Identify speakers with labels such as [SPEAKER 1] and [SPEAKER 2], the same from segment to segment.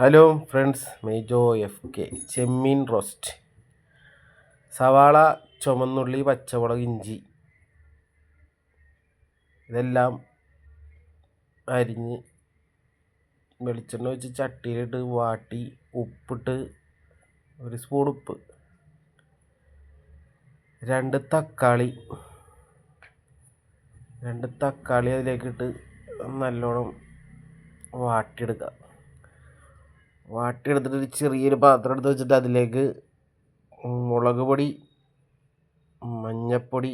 [SPEAKER 1] Hello friends, മെയ്ജോ FK ചെമ്മീൻ roast. സവാള, ചുമന്നുള്ളി, പച്ചമുളക്, ഇഞ്ചി ഇതെല്ലാം അരിഞ്ഞ് വെളിച്ചെണ്ണ വെച്ച് ചട്ടിയിലിട്ട് വാട്ടി ഉപ്പിട്ട് ഒരു സ്പൂൺ ഉപ്പ്, 2 തക്കാളി അതിലേക്കിട്ട് നല്ലോണം വാട്ടിയെടുത്തിട്ട് ഒരു ചെറിയൊരു പാത്രം എടുത്ത് വെച്ചിട്ട് അതിലേക്ക് മുളക് പൊടി, മഞ്ഞപ്പൊടി,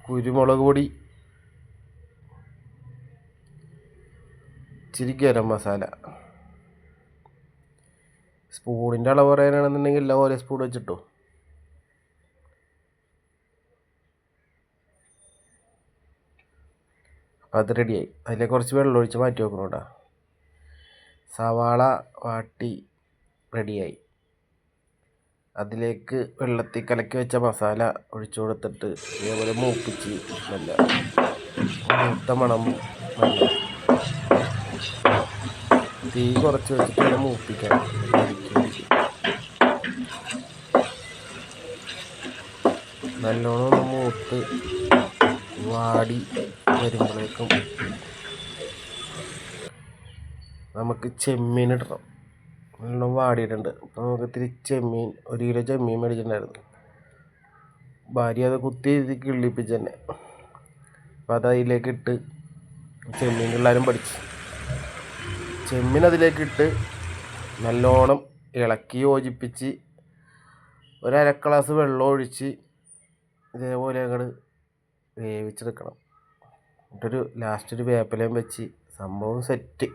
[SPEAKER 1] കുരുമുളക് പൊടി, ഇച്ചിരി ഗരം മസാല. സ്പൂണിൻ്റെ അളവ് പറയാനാണെന്നുണ്ടെങ്കിൽ എല്ലാം ഓരോ സ്പൂൺ വെച്ചിട്ടോ. അപ്പോൾ അത് റെഡിയായി. അതിലേക്ക് കുറച്ച് വെള്ളം ഒഴിച്ച് മാറ്റി വെക്കണം കേട്ടോ. സവാള വാട്ടി റെഡിയായി. അതിലേക്ക് വെള്ളത്തിൽ കലക്കി വെച്ച മസാല ഒഴിച്ചു കൊടുത്തിട്ട് ഇതേപോലെ മൂപ്പിച്ച് നല്ല മൂത്ത മണം നല്ല തീ കുറച്ച് വെച്ചിട്ട് നല്ല മൂപ്പിക്കണം. നല്ലോണം ഒന്ന് മൂത്ത് വാടി വരുമ്പോഴേക്കും നമുക്ക് ചെമ്മീൻ ഇടണം. നല്ലോണം വാടിയിട്ടുണ്ട്. അപ്പോൾ നമുക്ക് ഇത്തിരി ചെമ്മീൻ, 1 കിലോ ചെമ്മീൻ മേടിച്ചിട്ടുണ്ടായിരുന്നു. ഭാര്യ അത് കുത്തി കിള്ളിപ്പിച്ച് തന്നെ. അപ്പോൾ അത് അതിലേക്കിട്ട് ചെമ്മീൻ എല്ലാവരും പഠിച്ചു. ചെമ്മീൻ അതിലേക്കിട്ട് നല്ലോണം ഇളക്കി യോജിപ്പിച്ച് 1/2 ഗ്ലാസ് വെള്ളം ഒഴിച്ച് ഇതേപോലെ അങ്ങോട്ട് വേവിച്ചെടുക്കണം. എന്നിട്ടൊരു ലാസ്റ്റ് ഒരു വേപ്പിലയും വെച്ച് സംഭവം സെറ്റ്.